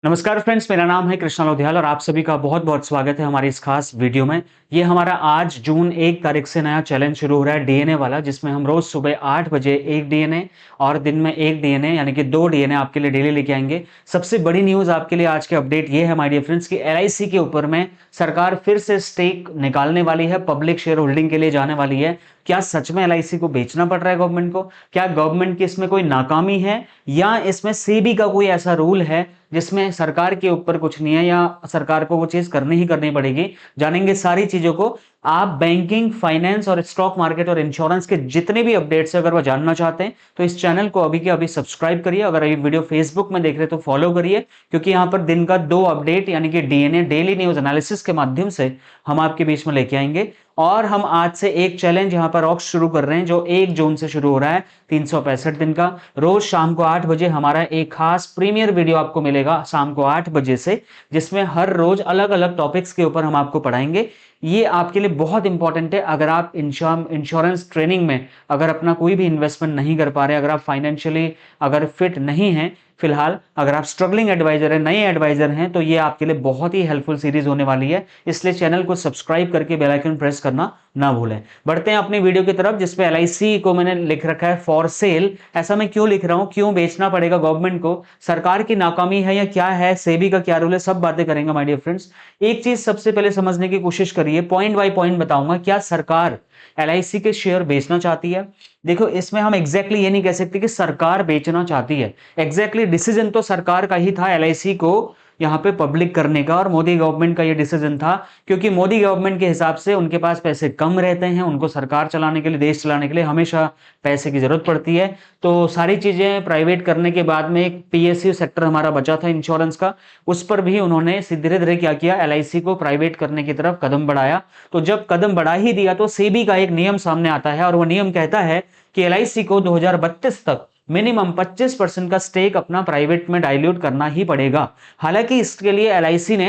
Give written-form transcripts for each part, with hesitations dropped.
नमस्कार फ्रेंड्स, मेरा नाम है कृष्णा लोधियाल और आप सभी का बहुत बहुत स्वागत है हमारी इस खास वीडियो में। ये हमारा आज जून 1 तारीख से नया चैलेंज शुरू हो रहा है डीएनए वाला, जिसमें हम रोज सुबह 8 बजे एक डीएनए और दिन में एक डीएनए यानी कि 2 डीएनए आपके लिए डेली लेके आएंगे। सबसे बड़ी न्यूज आपके लिए आज के अपडेट ये है माय डियर फ्रेंड्स कि एलआईसी के ऊपर में सरकार फिर से स्टेक निकालने वाली है, पब्लिक शेयर होल्डिंग के लिए जाने वाली है। क्या सच में एलआईसी को बेचना पड़ रहा है गवर्नमेंट को? क्या गवर्नमेंट की इसमें कोई नाकामी है या इसमें सेबी का कोई ऐसा रूल है जिसमें सरकार के ऊपर कुछ नहीं है या सरकार को वो चीज करनी ही करनी पड़ेगी? जानेंगे सारी चीजों को। आप बैंकिंग, फाइनेंस और स्टॉक मार्केट और इंश्योरेंस के जितने भी अपडेट्स है अगर वो जानना चाहते हैं तो इस चैनल को अभी के अभी सब्सक्राइब करिए। अगर ये वीडियो फेसबुक में देख रहे हैं तो फॉलो करिए, क्योंकि यहां पर दिन का 2 अपडेट यानी कि डीएनए डेली न्यूज एनालिसिस के माध्यम से हम आपके बीच में लेके आएंगे। और हम आज से एक चैलेंज यहां पर ऑक्स शुरू कर रहे हैं जो 1 जून से शुरू हो रहा है, 365 दिन का। रोज शाम को 8 बजे हमारा एक खास प्रीमियर वीडियो आपको मिलेगा शाम को 8 बजे से, जिसमें हर रोज अलग अलग टॉपिक्स के ऊपर हम आपको पढ़ाएंगे। ये आपके लिए बहुत इंपॉर्टेंट है। अगर आप इंश्योरेंस ट्रेनिंग में अगर अपना कोई भी इन्वेस्टमेंट नहीं कर पा रहे, अगर आप फाइनेंशियली अगर फिट नहीं हैं फिलहाल, अगर आप स्ट्रगलिंग एडवाइजर है, नए एडवाइजर हैं, तो ये आपके लिए बहुत ही हेल्पफुल सीरीज होने वाली है। इसलिए चैनल को सब्सक्राइब करके बेल आइकन प्रेस करना ना भूलें। बढ़ते हैं अपनी वीडियो की तरफ, जिसपे एलआईसी को मैंने लिख रखा है फॉर सेल। ऐसा मैं क्यों लिख रहा हूं, क्यों बेचना पड़ेगा गवर्नमेंट को, सरकार की नाकामी है या क्या है, सेबी का क्या रूल है, सब बातें करेंगे माय डियर फ्रेंड्स। एक चीज सबसे पहले समझने की कोशिश करिए, पॉइंट बाय पॉइंट बताऊंगा। क्या सरकार एलआईसी के शेयर बेचना चाहती है? देखो, इसमें हम एग्जैक्टली ये नहीं कह सकते कि सरकार बेचना चाहती है। एग्जैक्टली डिसीजन तो सरकार का ही था एलआईसी को यहां पे पब्लिक करने का, और मोदी गवर्नमेंट का ये डिसीजन था, क्योंकि मोदी गवर्नमेंट के हिसाब से उनके पास पैसे कम रहते हैं, उनको सरकार चलाने के लिए, देश चलाने के लिए हमेशा पैसे की जरूरत पड़ती है। तो सारी चीजें प्राइवेट करने के बाद में एक पीएसयू सेक्टर हमारा बचा था इंश्योरेंस का, उस पर भी उन्होंने धीरे धीरे क्या किया, एलआईसी को प्राइवेट करने की तरफ कदम बढ़ाया। तो जब कदम बढ़ा ही दिया तो सेबी का एक नियम सामने आता है, और वो नियम कहता है कि एलआईसी को 2032 तक मिनिमम 25% का स्टेक अपना प्राइवेट में डाइल्यूट करना ही पड़ेगा। हालांकि इसके लिए एलआईसी ने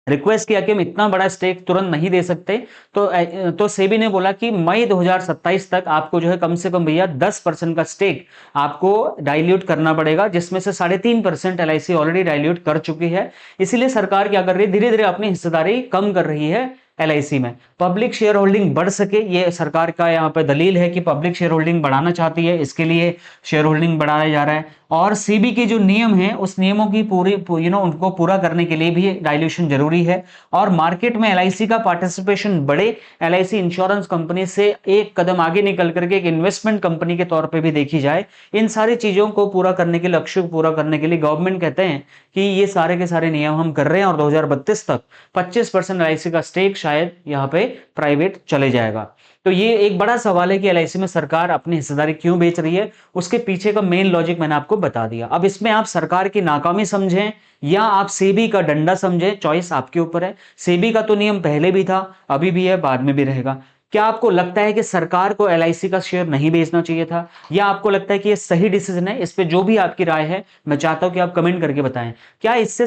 रिक्वेस्ट किया कि हम इतना बड़ा स्टेक तुरंत नहीं दे सकते, तो सेबी ने बोला कि मई 2027 तक आपको जो है कम से कम भैया 10% का स्टेक आपको डाइल्यूट करना पड़ेगा, जिसमें से 3.5% एलआईसी ऑलरेडी डाइल्यूट कर चुकी है। इसीलिए सरकार क्या कर रही है, धीरे धीरे अपनी हिस्सेदारी कम कर रही है एलआईसी में। पब्लिक शेयर होल्डिंग बढ़ सके, ये सरकार का यहाँ पे दलील है कि पब्लिक शेयर होल्डिंग बढ़ाना चाहती है, इसके लिए शेयर होल्डिंग बढ़ाया जा रहा है। और सेबी के जो नियम है उस नियमों की पूरी उनको पूरा करने के लिए भी डाइल्यूशन जरूरी है। और मार्केट में एलआईसी का पार्टिसिपेशन बढ़े, एलआईसी इंश्योरेंस कंपनी से एक कदम आगे निकल करके एक इन्वेस्टमेंट कंपनी के तौर पे भी देखी जाए। इन सारी चीजों को पूरा करने के लक्ष्य को पूरा करने के लिए गवर्नमेंट कहते हैं कि ये सारे के सारे नियम हम कर रहे हैं, और 2032 तक 25% एलआईसी का स्टेक शायद यहाँ पे प्राइवेट चले जाएगा। तो ये एक बड़ा सवाल है कि एलआईसी में सरकार अपनी हिस्सेदारी क्यों बेच रही है। उसके पीछे का मेन लॉजिक मैंने आपको बता दिया। अब इसमें आप सरकार की नाकामी समझें या आप सेबी का डंडा समझें, चॉइस आपके ऊपर है। सेबी का तो नियम पहले भी था, अभी भी है, बाद में भी रहेगा। क्या आपको लगता है कि सरकार को एलआईसी का शेयर नहीं बेचना चाहिए था, या आपको लगता है कि ये सही डिसीजन है? इस पे जो भी आपकी राय है मैं चाहता हूं कि आप कमेंट करके बताएं। क्या इससे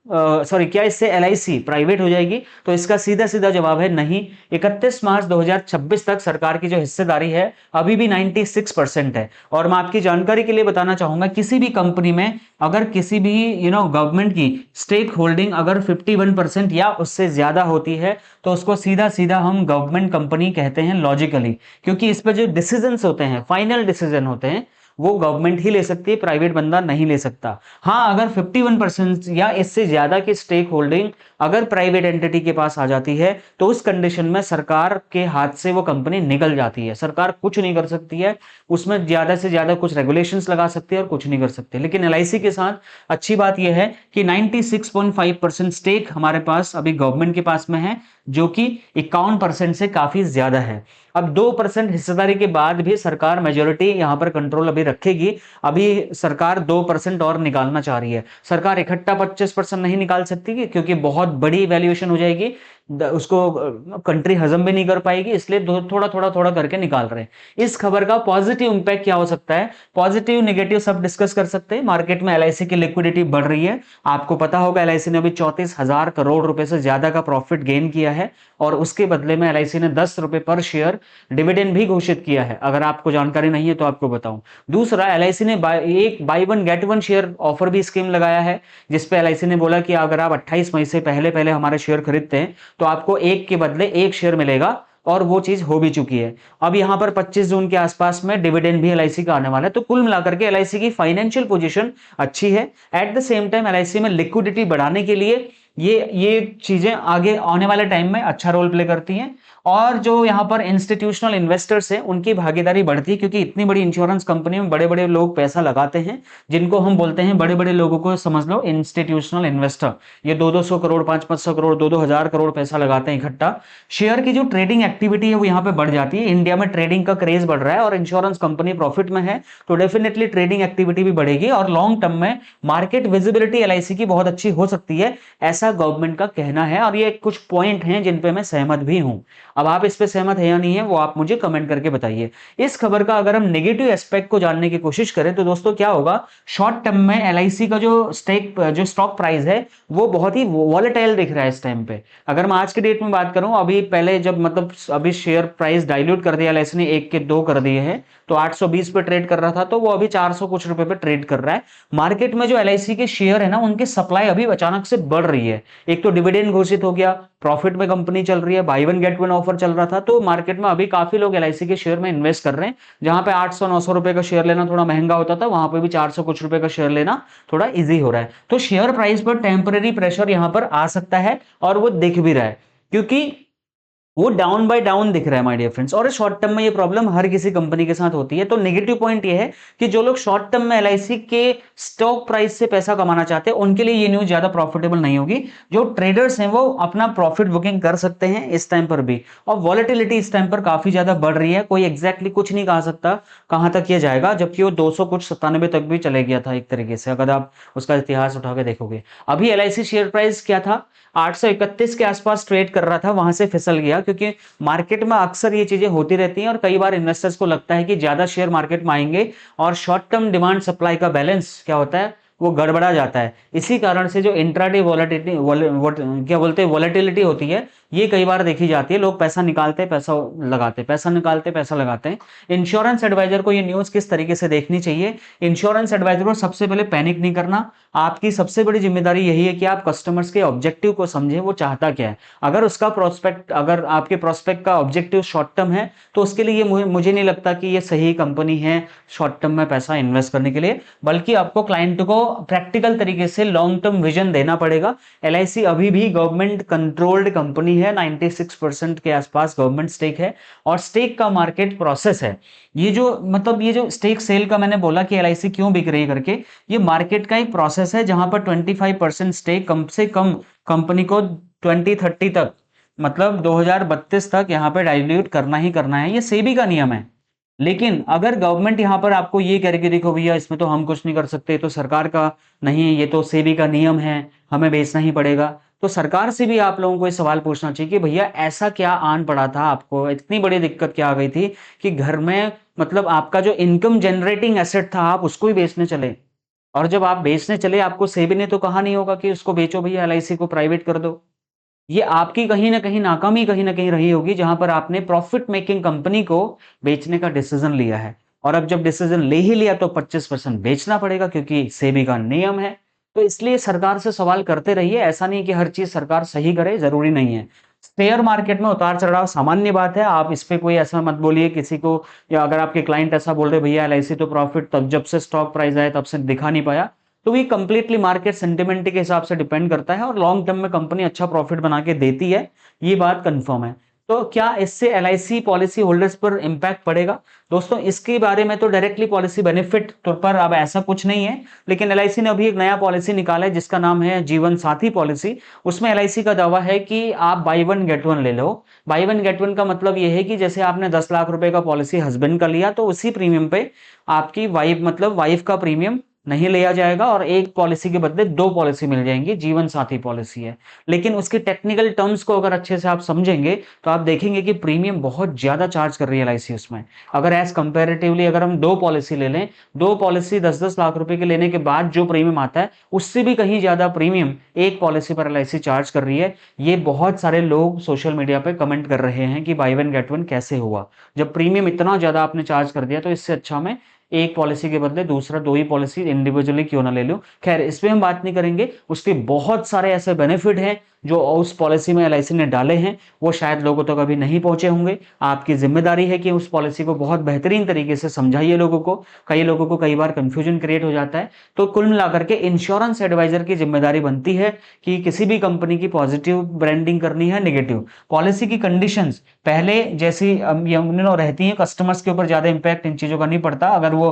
क्या इससे एलआईसी प्राइवेट हो जाएगी? तो इसका सीधा सीधा जवाब है नहीं। 31 मार्च 2026 तक सरकार की जो हिस्सेदारी है अभी भी 96% है। और मैं आपकी जानकारी के लिए बताना चाहूंगा, किसी भी कंपनी में अगर किसी भी गवर्नमेंट की स्टेक होल्डिंग अगर 51% या उससे ज्यादा होती है तो उसको सीधा सीधा हम गवर्नमेंट कंपनी कहते हैं लॉजिकली, क्योंकि इस पर जो डिसीजंस होते हैं, फाइनल डिसीजन होते हैं, वो गवर्नमेंट ही ले सकती है, प्राइवेट बंदा नहीं ले सकता। हाँ, अगर 51% या इससे ज्यादा की स्टेक होल्डिंग अगर प्राइवेट एंटिटी के पास आ जाती है तो उस कंडीशन में सरकार के हाथ से वो कंपनी निकल जाती है। सरकार कुछ नहीं कर सकती है उसमें, ज्यादा से ज्यादा कुछ रेगुलेशंस लगा सकती है और कुछ नहीं कर सकते। लेकिन एलआईसी के साथ अच्छी बात यह है कि 96.5% स्टेक हमारे पास अभी गवर्नमेंट के पास में है, जो कि 51% से काफी ज्यादा है। अब 2% हिस्सेदारी के बाद भी सरकार मेजोरिटी यहां पर कंट्रोल अभी रखेगी। अभी सरकार 2% और निकालना चाह रही है। सरकार इकट्ठा 25% नहीं निकाल सकती क्योंकि बहुत बड़ी वैल्यूएशन हो जाएगी। उसको कंट्री हजम भी नहीं कर पाएगी, इसलिए थोड़ा थोड़ा थोड़ा करके निकाल रहे हैं। इस खबर का पॉजिटिव इंपैक्ट क्या हो सकता है, पॉजिटिव नेगेटिव सब डिस्कस कर सकते हैं। मार्केट में एलआईसी की लिक्विडिटी बढ़ रही है। आपको पता होगा एलआईसी ने अभी 34,000 करोड़ रुपए से ज्यादा का प्रॉफिट गेन किया है, और उसके बदले में एलआईसी ने 10 रुपए पर शेयर डिविडेंड भी घोषित किया है। अगर आपको जानकारी नहीं है तो आपको बताऊं। दूसरा, एलआईसी ने एक by one get one share offer भी स्कीम लगाया है, जिसपे एलआईसी ने बोला कि अगर आप 28 मई से पहले पहले हमारे शेयर खरीदते हैं तो आपको एक के बदले एक शेयर मिलेगा, और वो चीज हो भी चुकी है। अब यहां पर 25 जून के आसपास में डिविडेंड भी एलआईसी का आने वाला है। तो कुल मिलाकर के एलआईसी की फाइनेंशियल पोजीशन अच्छी है। At the same time LIC में लिक्विडिटी बढ़ाने के लिए ये चीजें आगे आने वाले टाइम में अच्छा रोल प्ले करती हैं। और जो यहाँ पर इंस्टीट्यूशनल इन्वेस्टर्स हैं उनकी भागीदारी बढ़ती है, क्योंकि इतनी बड़ी इंश्योरेंस कंपनी में बड़े बड़े लोग पैसा लगाते हैं, जिनको हम बोलते हैं बड़े बड़े लोगों को समझ लो इंस्टीट्यूशनल इन्वेस्टर। ये 200 करोड़ 500 करोड़ 2,000 करोड़ पैसा लगाते हैं इकट्ठा। शेयर की जो ट्रेडिंग एक्टिविटी है वो यहाँ पे बढ़ जाती है। इंडिया में ट्रेडिंग का क्रेज बढ़ रहा है और इंश्योरेंस कंपनी प्रॉफिट में है, तो डेफिनेटली ट्रेडिंग एक्टिविटी भी बढ़ेगी, और लॉन्ग टर्म में मार्केट विजिबिलिटी एलआईसी की बहुत अच्छी हो सकती है, ऐसा गवर्नमेंट का कहना है। और ये कुछ पॉइंट हैं जिन पे मैं सहमत भी हूं। अब आप इस पे सहमत है या नहीं है वो आप मुझे कमेंट करके बताइए। इस खबर का अगर हम नेगेटिव एस्पेक्ट को जानने की कोशिश करें तो दोस्तों क्या होगा, शॉर्ट टर्म में एलआईसी का जो स्टॉक प्राइस है वो बहुत ही वॉलेटाइल दिख रहा है इस टाइम पे। अगर मैं आज के डेट में बात करूं, अभी पहले जब मतलब अभी शेयर प्राइस डाइल्यूट कर दिया एलआईसी ने, 1 के 2 कर दिए हैं, तो 820 पे ट्रेड कर रहा था, तो वो अभी 400 कुछ रुपए पे ट्रेड कर रहा है। मार्केट में जो एलआईसी के शेयर है ना, उनकी सप्लाई अभी अचानक से बढ़ रही है। एक तो डिविडेंड घोषित हो गया, प्रॉफिट में कंपनी चल रही है, by one get one offer चल रहा था, तो मार्केट में अभी काफी लोग एलआईसी के शेयर में इन्वेस्ट कर रहे हैं। जहां पे 800-900 रुपए का शेयर लेना थोड़ा महंगा होता था, वहां पे भी 400 कुछ रुपए का शेयर लेना थोड़ा इजी हो रहा है। तो शेयर प्राइस पर टेम्पररी प्रेशर यहां पर आ सकता है, और वो दिख भी रहा है, क्योंकि वो डाउन बाय डाउन दिख रहा है माय डियर फ्रेंड्स। और शॉर्ट टर्म में ये प्रॉब्लम हर किसी कंपनी के साथ होती है। तो नेगेटिव पॉइंट ये है कि जो लोग शॉर्ट टर्म में एलआईसी के स्टॉक प्राइस से पैसा कमाना चाहते हैं उनके लिए ये न्यूज ज्यादा प्रॉफिटेबल नहीं होगी। जो ट्रेडर्स हैं वो अपना प्रॉफिट बुकिंग कर सकते हैं इस टाइम पर भी। और वॉलेटिलिटी इस टाइम पर काफी ज्यादा बढ़ रही है, कोई एग्जैक्टली कुछ नहीं कहा सकता कहां तक ये जाएगा, जबकि वो 200 कुछ 97 तक भी चले गया था एक तरीके से, अगर आप उसका इतिहास उठा के देखोगे। अभी एलआईसी शेयर प्राइस क्या था, 831 के आसपास ट्रेड कर रहा था, वहां से फिसल गया, क्योंकि मार्केट में अक्सर ये चीजें होती रहती हैं और कई बार इन्वेस्टर्स को लगता है कि ज्यादा शेयर मार्केट में आएंगे और शॉर्ट टर्म डिमांड सप्लाई का बैलेंस क्या होता है वो गड़बड़ा जाता है। इसी कारण से जो इंट्राडे वॉलेटिलिटी क्या बोलते हैं वॉलेटिलिटी होती है, ये कई बार देखी जाती है। लोग पैसा निकालते हैं पैसा लगाते हैं, पैसा निकालते पैसा लगाते हैं। इंश्योरेंस एडवाइजर को ये न्यूज किस तरीके से देखनी चाहिए, इंश्योरेंस एडवाइजर को सबसे पहले पैनिक नहीं करना। आपकी सबसे बड़ी जिम्मेदारी यही है कि आप कस्टमर्स के ऑब्जेक्टिव को समझें, वो चाहता क्या है। अगर आपके प्रोस्पेक्ट का ऑब्जेक्टिव शॉर्ट टर्म है तो उसके लिए मुझे नहीं लगता कि ये सही कंपनी है शॉर्ट टर्म में पैसा इन्वेस्ट करने के लिए, बल्कि आपको क्लाइंट को प्रैक्टिकल तरीके से लॉन्ग टर्म विजन देना पड़ेगा। एलआईसी अभी भी गवर्नमेंट कंट्रोल्ड कंपनी है, 96% के आसपास गवर्नमेंट स्टेक है, और स्टेक का मार्केट प्रोसेस है। ये जो स्टेक सेल का मैंने बोला कि एलआईसी क्यों बिक रही है करके, ये मार्केट का एक प्रोसेस है जहां पर 25% स्टेक कम से कम कंपनी को 2030 तक, मतलब 2032 तक यहाँ पे डाइल्यूट करना ही करना है। ये सेबी का नियम है। लेकिन अगर गवर्नमेंट यहां पर आपको ये कह के देखो भैया इसमें तो हम कुछ नहीं कर सकते, तो सरकार का नहीं, ये तो सेबी का नियम है, हमें बेचना ही पड़ेगा, तो सरकार से भी आप लोगों को ये सवाल पूछना चाहिए कि भैया ऐसा क्या आन पड़ा था, आपको इतनी बड़ी दिक्कत क्या आ गई थी कि घर में मतलब आपका जो इनकम जनरेटिंग एसेट था आप उसको ही बेचने चले। और जब आप बेचने चले आपको सेबी ने तो कहा नहीं होगा कि उसको बेचो भैया, एलआईसी को प्राइवेट कर दो। ये आपकी कहीं ना कहीं नाकामी कहीं ना कहीं रही होगी, जहां पर आपने प्रॉफिट मेकिंग कंपनी को बेचने का डिसीजन लिया है। और अब जब डिसीजन ले ही लिया तो 25% बेचना पड़ेगा, क्योंकि सेबी का नियम है। तो इसलिए सरकार से सवाल करते रहिए, ऐसा नहीं कि हर चीज सरकार सही करे, जरूरी नहीं है। शेयर मार्केट में उतार चढ़ाव सामान्य बात है, आप इस पे कोई ऐसा मत बोलिए किसी को, या अगर आपके क्लाइंट ऐसा बोल रहे भैया एलआईसी तो प्रॉफिट तब जब से स्टॉक प्राइस आया तब से दिखा नहीं पाया, तो ये कंप्लीटली मार्केट सेंटिमेंट के हिसाब से डिपेंड करता है, और लॉन्ग टर्म में कंपनी अच्छा प्रॉफिट बना के देती है, ये बात कंफर्म है। तो क्या इससे एलआईसी पॉलिसी होल्डर्स पर इंपैक्ट पड़ेगा? दोस्तों इसके बारे में तो डायरेक्टली पॉलिसी बेनिफिट तो पर अब ऐसा कुछ नहीं है, लेकिन एलआईसी ने अभी एक नया पॉलिसी निकाला है जिसका नाम है जीवन साथी पॉलिसी। उसमें एलआईसी का दावा है कि आप बाई वन गेट वन ले लो। बाई वन गेट वन का मतलब यह है कि जैसे आपने 10 लाख रुपए का पॉलिसी हस्बैंड का लिया, तो उसी प्रीमियम पे आपकी वाइफ का प्रीमियम नहीं लिया जाएगा और एक पॉलिसी के बदले 2 पॉलिसी मिल जाएंगी, जीवन साथी पॉलिसी है। लेकिन उसके टेक्निकल टर्म्स को अगर अच्छे से आप समझेंगे तो आप देखेंगे कि प्रीमियम बहुत ज्यादा चार्ज कर रही है एलआईसी उसमें। अगर एज कंपेरेटिवली अगर हम 2 पॉलिसी ले लें, 2 पॉलिसी 10-10 लाख रुपए के लेने के बाद जो प्रीमियम आता है उससे भी कहीं ज्यादा प्रीमियम एक पॉलिसी पर एलआईसी चार्ज कर रही है। ये बहुत सारे लोग सोशल मीडिया पे कमेंट कर रहे हैं कि बाय वन गेट वन कैसे हुआ, जब प्रीमियम इतना ज्यादा आपने चार्ज कर दिया तो इससे अच्छा मैं एक पॉलिसी के बदले दूसरा 2 ही पॉलिसी इंडिविजुअली क्यों ना ले लूं। खैर इस पे हम बात नहीं करेंगे, उसके बहुत सारे ऐसे बेनिफिट हैं जो उस पॉलिसी में एलआईसी ने डाले हैं, वो शायद लोगों तक अभी नहीं पहुंचे होंगे। आपकी जिम्मेदारी है कि उस पॉलिसी को बहुत बेहतरीन तरीके से समझाइए लोगों को। कई लोगों को कई बार कंफ्यूजन क्रिएट हो जाता है। तो कुल मिलाकर के इंश्योरेंस एडवाइजर की जिम्मेदारी बनती है कि किसी भी कंपनी की पॉजिटिव ब्रांडिंग करनी है, नेगेटिव पॉलिसी की कंडीशंस पहले जैसी रहती हैं, कस्टमर्स के ऊपर ज्यादा इंपैक्ट इन चीजों का नहीं पड़ता अगर वो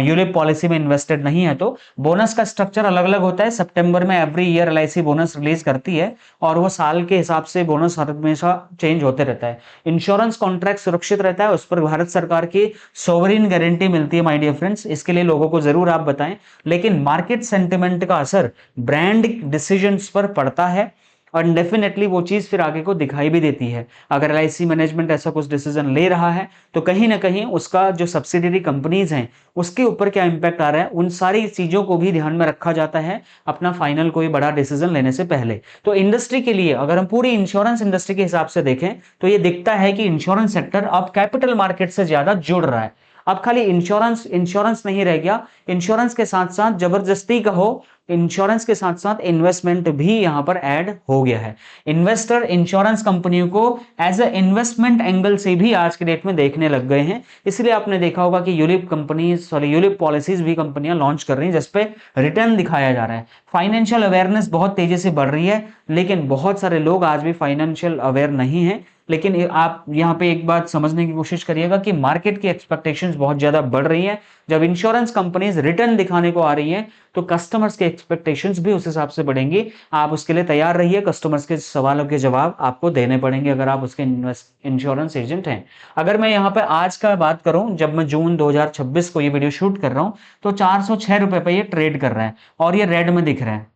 यूलिप पॉलिसी में इन्वेस्टेड नहीं है तो। बोनस का स्ट्रक्चर अलग अलग होता है। सितंबर में every year LIC bonus release करती है और वो साल के हिसाब से बोनस हर हमेशा चेंज होते रहता है। इंश्योरेंस कॉन्ट्रैक्ट सुरक्षित रहता है, उस पर भारत सरकार की सोवरिन गारंटी मिलती है माय डियर फ्रेंड्स। इसके लिए लोगों को जरूर आप बताएं। लेकिन मार्केट सेंटिमेंट का असर ब्रांड डिसीजंस पर पड़ता है और डेफिनेटली वो चीज फिर आगे को दिखाई भी देती है। अगर एलआईसी मैनेजमेंट ऐसा कुछ डिसीजन ले रहा है तो कहीं ना कहीं उसका जो सब्सिडियरी कंपनीज हैं उसके ऊपर क्या इंपैक्ट आ रहा है, उन सारी चीजों को भी ध्यान में रखा जाता है अपना फाइनल कोई बड़ा डिसीजन लेने से पहले। तो इंडस्ट्री के लिए अगर हम पूरी इंश्योरेंस इंडस्ट्री के हिसाब से देखें तो ये दिखता है कि इंश्योरेंस सेक्टर अब कैपिटल मार्केट से ज्यादा जुड़ रहा है। अब खाली इंश्योरेंस इंश्योरेंस नहीं रह गया, इंश्योरेंस के साथ साथ जबरदस्ती कहो, इंश्योरेंस के साथ साथ इन्वेस्टमेंट भी यहां पर ऐड हो गया है। इन्वेस्टर इंश्योरेंस कंपनियों को एज ए इन्वेस्टमेंट एंगल से भी आज के डेट में देखने लग गए हैं। इसलिए आपने देखा होगा कि ULIP company sorry ULIP policies भी कंपनियां लॉन्च कर रही हैं जिसपे रिटर्न दिखाया जा रहा है। फाइनेंशियल अवेयरनेस बहुत तेजी से बढ़ रही है, लेकिन बहुत सारे लोग आज भी फाइनेंशियल अवेयर नहीं है। लेकिन आप यहां पे एक बात समझने की कोशिश करिएगा कि मार्केट की एक्सपेक्टेशंस बहुत ज्यादा बढ़ रही है। जब इंश्योरेंस कंपनीज रिटर्न दिखाने को आ रही है तो कस्टमर्स के एक्सपेक्टेशंस भी उस हिसाब से बढ़ेंगी। आप उसके लिए तैयार रहिए, कस्टमर्स के सवालों के जवाब आपको देने पड़ेंगे अगर आप उसके इंश्योरेंस एजेंट हैं। अगर मैं यहाँ पे आज का बात करूं, जब मैं जून 2026 को ये वीडियो शूट कर रहा हूं तो 406 रुपए पे ये ट्रेड कर रहा है और ये रेड में दिख रहा है।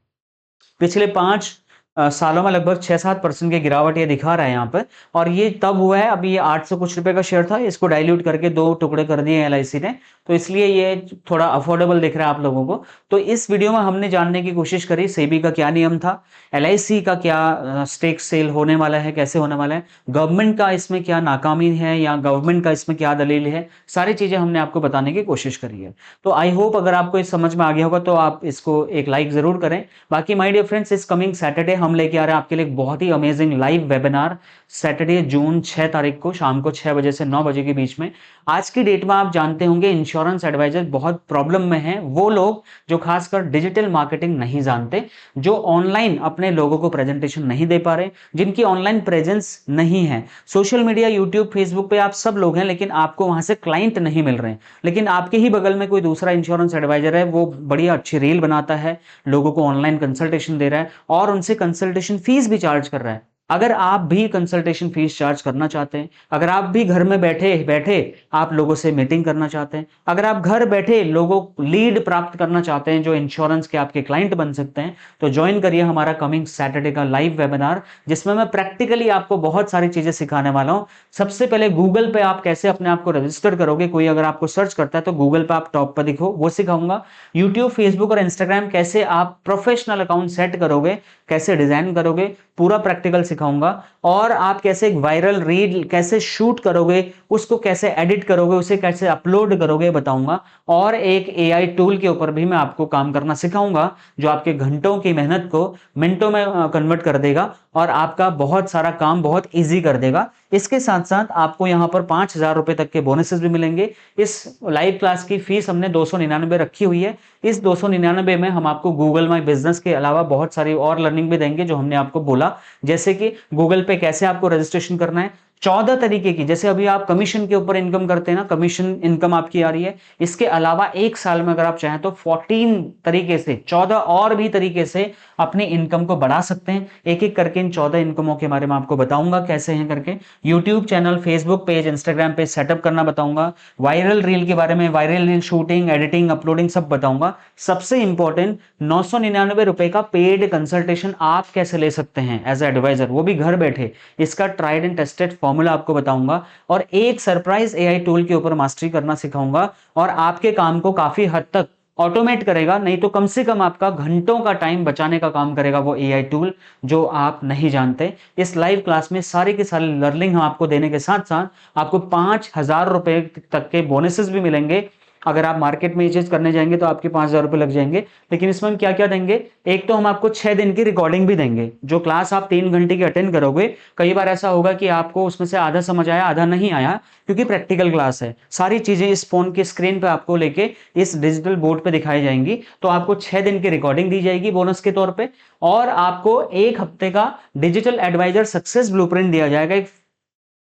पिछले 5 सालों में लगभग 6-7% की गिरावट ये दिखा रहा है यहाँ पर। और ये तब हुआ है, अभी ये 800 कुछ रुपए का शेयर था, इसको डाइल्यूट करके 2 टुकड़े कर दिए एलआईसी ने, तो इसलिए ये थोड़ा अफोर्डेबल दिख रहा है आप लोगों को। तो इस वीडियो में हमने जानने की कोशिश करी सेबी का क्या नियम था, एलआईसी का क्या स्टेक सेल होने वाला है, कैसे होने वाला है, गवर्नमेंट का इसमें क्या नाकामी है या गवर्नमेंट का इसमें क्या दलील है, सारी चीजें हमने आपको बताने की कोशिश करी है। तो आई होप अगर आपको इस समझ में आ गया होगा तो आप इसको एक लाइक जरूर करें। बाकी माय डियर फ्रेंड्स, इस कमिंग सैटरडे हम लेके आ रहे हैं आपके लिए एक बहुत ही अमेजिंग लाइव वेबिनार, सैटरडे जून 6 तारीख को शाम को 6 बजे से 9 बजे के बीच में। आज की डेट में आप जानते होंगे इंश्योरेंस एडवाइजर बहुत प्रॉब्लम में हैं वो लोग जो खासकर डिजिटल मार्केटिंग नहीं जानते, जो ऑनलाइन अपने लोगों को प्रेजेंटेशन नहीं दे पा रहे, जिनकी ऑनलाइन प्रेजेंस नहीं है। सोशल मीडिया, यूट्यूब, फेसबुक पे आप सब लोग हैं लेकिन आपको वहां से क्लाइंट नहीं मिल रहे हैं। लेकिन आपके ही बगल में कोई दूसरा इंश्योरेंस एडवाइजर है, वो बढ़िया अच्छी रील बनाता है, लोगों को ऑनलाइन कंसल्टेशन दे रहा है और उनसे कंसल्टेशन फीस भी चार्ज कर रहा है। अगर आप भी कंसल्टेशन फीस चार्ज करना चाहते हैं, अगर आप भी घर में बैठे बैठे आप लोगों से मीटिंग करना चाहते हैं, अगर आप घर बैठे लोगों लीड प्राप्त करना चाहते हैं जो इंश्योरेंस के आपके क्लाइंट बन सकते हैं, तो ज्वाइन करिए हमारा कमिंग सैटरडे का लाइव वेबिनार, जिसमें मैं प्रैक्टिकली आपको बहुत सारी चीजें सिखाने वाला हूं। सबसे पहले गूगल पे आप कैसे अपने आप को रजिस्टर करोगे, कोई अगर आपको सर्च करता है तो गूगल पे आप टॉप पर दिखो, वो सिखाऊंगा। यूट्यूब, फेसबुक और इंस्टाग्राम कैसे आप प्रोफेशनल अकाउंट सेट करोगे, कैसे डिजाइन करोगे, पूरा प्रैक्टिकल सिखाऊंगा। और आप कैसे एक वायरल रील कैसे शूट करोगे, उसको कैसे एडिट करोगे, उसे कैसे अपलोड करोगे बताऊंगा। और एक एआई टूल के ऊपर भी मैं आपको काम करना सिखाऊंगा जो आपके घंटों की मेहनत को मिनटों में कन्वर्ट कर देगा और आपका बहुत सारा काम बहुत इजी कर देगा। इसके साथ साथ आपको यहां पर 5,000 रुपए तक के बोनसेस भी मिलेंगे। इस लाइव क्लास की फीस हमने 299 रखी हुई है। इस 299 में हम आपको गूगल माई बिजनेस के अलावा बहुत सारी और लर्निंग भी देंगे जो हमने आपको बोला, जैसे कि गूगल पे कैसे आपको रजिस्ट्रेशन करना है, 14 तरीके की, जैसे अभी आप कमीशन के ऊपर इनकम करते हैं ना, कमीशन इनकम आपकी आ रही है, इसके अलावा एक साल में अगर आप चाहें तो 14 तरीके से, 14 और भी तरीके से अपनी इनकम को बढ़ा सकते हैं। एक एक करके इन 14 इनकमों के बारे में आपको बताऊंगा कैसे हैं करके। YouTube channel, Facebook page, Instagram page setup करना बताऊंगा। वायरल रील के बारे में, viral reel shooting, editing, uploading सब बताऊंगा। सबसे इंपॉर्टेंट, 999 रुपए का पेड कंसल्टेशन आप कैसे ले सकते हैं एज एडवाइजर, वो भी घर बैठे। इसका ट्राइड एंड टेस्टेड फॉर्मूला आपको बताऊंगा, और एक सरप्राइज एआई टूल के ऊपर मास्टरी करना सिखाऊंगा, और आपके काम को काफी हद तक ऑटोमेट करेगा, नहीं तो कम से कम आपका घंटों का टाइम बचाने का काम करेगा वो एआई टूल, जो आप नहीं जानते। इस लाइव क्लास में सारी की सारी लर्निंग हम आपको देने के साथ साथ आपको 5,000 रुपए तक के बोनसेस भी मिलेंगे। अगर आप मार्केट में ये चीज करने जाएंगे तो आपके 5,000 रुपए लग जाएंगे। लेकिन इसमें हम क्या क्या देंगे, एक तो हम आपको 6 दिन की रिकॉर्डिंग भी देंगे। जो क्लास आप 3 घंटे की अटेंड करोगे, कई बार ऐसा होगा कि आपको उसमें से आधा समझ आया, आधा नहीं आया, क्योंकि प्रैक्टिकल क्लास है। सारी चीजें इस फोन की स्क्रीन पे आपको लेके इस डिजिटल बोर्ड पे दिखाई जाएंगी। तो आपको 6 दिन की रिकॉर्डिंग दी जाएगी बोनस के तौर पे, और आपको 1 हफ्ते का डिजिटल एडवाइजर सक्सेस ब्लूप्रिंट दिया जाएगा, एक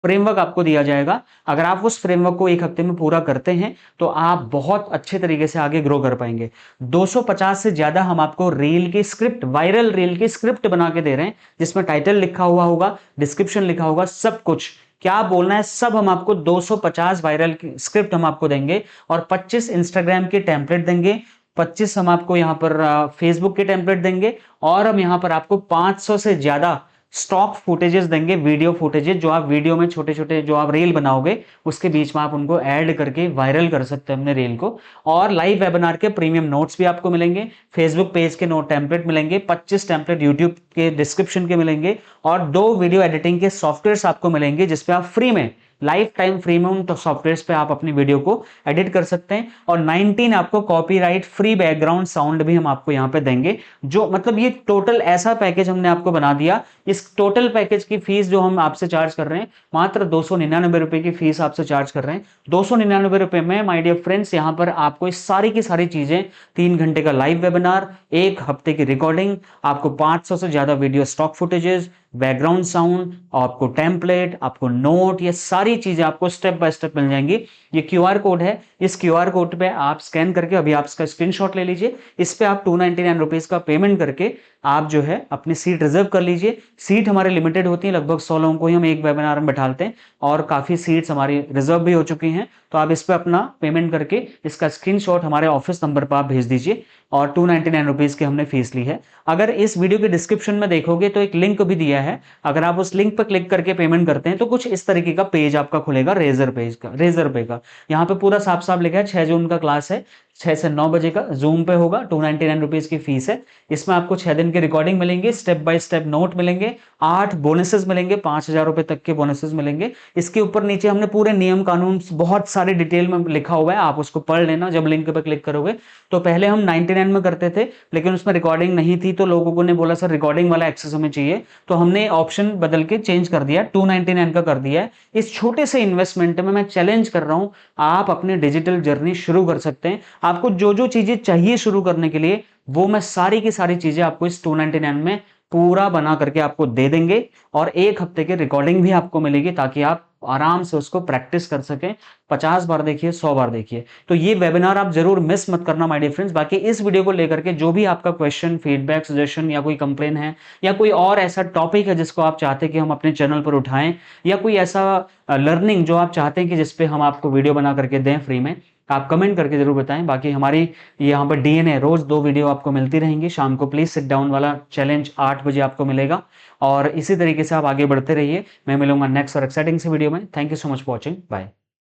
फ्रेमवर्क आपको दिया जाएगा। अगर आप उस फ्रेमवर्क को 1 हफ्ते में पूरा करते हैं तो आप बहुत अच्छे तरीके से आगे ग्रो कर पाएंगे। 250 से ज्यादा हम आपको रील की स्क्रिप्ट, वायरल रील की स्क्रिप्ट बना के दे रहे हैं, जिसमें टाइटल लिखा हुआ होगा, डिस्क्रिप्शन लिखा होगा, सब कुछ क्या बोलना है सब हम आपको 250 वायरल की स्क्रिप्ट हम आपको देंगे, और 25 इंस्टाग्राम के टेम्पलेट देंगे, 25 हम आपको यहां पर फेसबुक के टेम्पलेट देंगे, और हम यहां पर आपको 500 से ज्यादा स्टॉक फुटेजेस देंगे, वीडियो फुटेजेस, जो आप वीडियो में छोटे छोटे जो आप रील बनाओगे उसके बीच में आप उनको ऐड करके वायरल कर सकते हैं अपने रील को। और लाइव वेबिनार के प्रीमियम नोट्स भी आपको मिलेंगे, फेसबुक पेज के नोट टेम्पलेट मिलेंगे, 25 टेम्पलेट यूट्यूब के डिस्क्रिप्शन के मिलेंगे, और 2 वीडियो एडिटिंग के सॉफ्टवेयर आपको मिलेंगे, जिसपे आप फ्री में, लाइफ टाइम फ्री में उन सॉफ्टवेयर पे आप अपनी वीडियो को एडिट कर सकते हैं। और 19 आपको कॉपीराइट फ्री बैकग्राउंड साउंड भी हम आपको यहां पे देंगे। जो मतलब ये टोटल ऐसा पैकेज हमने आपको बना दिया। इस टोटल पैकेज की फीस जो हम आपसे चार्ज कर रहे हैं, मात्र 299 रुपए की फीस आपसे चार्ज कर रहे हैं। 299 रुपए में माय डियर फ्रेंड्स, यहां पर आपको इस सारी की सारी चीजें, 3 घंटे का लाइव वेबिनार, 1 हफ्ते की रिकॉर्डिंग, आपको 500 से ज्यादा video stock footages, background sound, आपको टेम्पलेट, आपको नोट, ये सारी चीजें आपको स्टेप बाय स्टेप मिल जाएंगी। ये क्यूआर कोड है, इस क्यूआर कोड पे आप स्कैन करके अभी आप इसका स्क्रीनशॉट ले लीजिए। इस पे आप 299 रुपीज का पेमेंट करके आप जो है अपनी सीट रिजर्व कर लीजिए। सीट हमारे लिमिटेड होती है, लगभग 100 लोगों को ही हम एक वेबिनार में बैठाते हैं, और काफी सीट्स हमारी रिजर्व भी हो चुकी हैं। तो आप इस पे अपना पेमेंट करके इसका स्क्रीनशॉट हमारे ऑफिस नंबर पर आप भेज दीजिए, और 299 रुपीज की हमने फीस ली है। अगर इस वीडियो के डिस्क्रिप्शन में देखोगे तो एक लिंक भी दिया है, अगर आप उस लिंक पर क्लिक करके पेमेंट करते हैं तो कुछ इस तरीके का पेज आपका खुलेगा, रेजर पेज का, रेजर पे का। यहाँ पे पूरा साफ साफ लिखा है 6 जून का क्लास है, 6 से 9 बजे का जूम पे होगा, 299 रुपीज की फीस है। इसमें आपको 6 दिन की रिकॉर्डिंग मिलेंगी, स्टेप बाय स्टेप नोट मिलेंगे, 8 बोनसेस मिलेंगे, 5,000 रुपए तक के बोनसेस मिलेंगे। इसके ऊपर नीचे हमने पूरे नियम कानून बहुत सारे डिटेल में लिखा हुआ है, आप उसको पढ़ लेना जब लिंक पे क्लिक करोगे। तो पहले हम 99 में करते थे, लेकिन उसमें रिकॉर्डिंग नहीं थी, तो लोगों ने बोला सर रिकॉर्डिंग वाला एक्सेस हमें चाहिए, तो हमने ऑप्शन बदल के चेंज कर दिया, 299 का कर दिया है। इस छोटे से इन्वेस्टमेंट में मैं चैलेंज कर रहा हूं, आप अपनी डिजिटल जर्नी शुरू कर सकते हैं। आपको जो जो चीजें चाहिए शुरू करने के लिए, वो मैं सारी की सारी चीजें आपको इस 299 में पूरा बना करके आपको दे देंगे, और 1 हफ्ते की रिकॉर्डिंग भी आपको मिलेगी, ताकि आप आराम से उसको प्रैक्टिस कर सकें। 50 बार देखिए, 100 बार देखिए। तो ये वेबिनार आप जरूर मिस मत करना माय डियर फ्रेंड्स। बाकी इस वीडियो को लेकर के जो भी आपका क्वेश्चन, फीडबैक, सजेशन या कोई कंप्लेन है, या कोई और ऐसा टॉपिक है जिसको आप चाहते हैं कि हम अपने चैनल पर उठाएं, या कोई ऐसा लर्निंग जो आप चाहते हैं कि जिसपे हम आपको वीडियो बना करके दें फ्री में, आप कमेंट करके जरूर बताएं। बाकी हमारी यहाँ पर डीएनए रोज 2 वीडियो आपको मिलती रहेंगी। शाम को प्लीज सिट डाउन वाला चैलेंज 8 बजे आपको मिलेगा, और इसी तरीके से आप आगे बढ़ते रहिए। मैं मिलूंगा नेक्स्ट और एक्साइटिंग से वीडियो में। Thank you so much for watching, bye.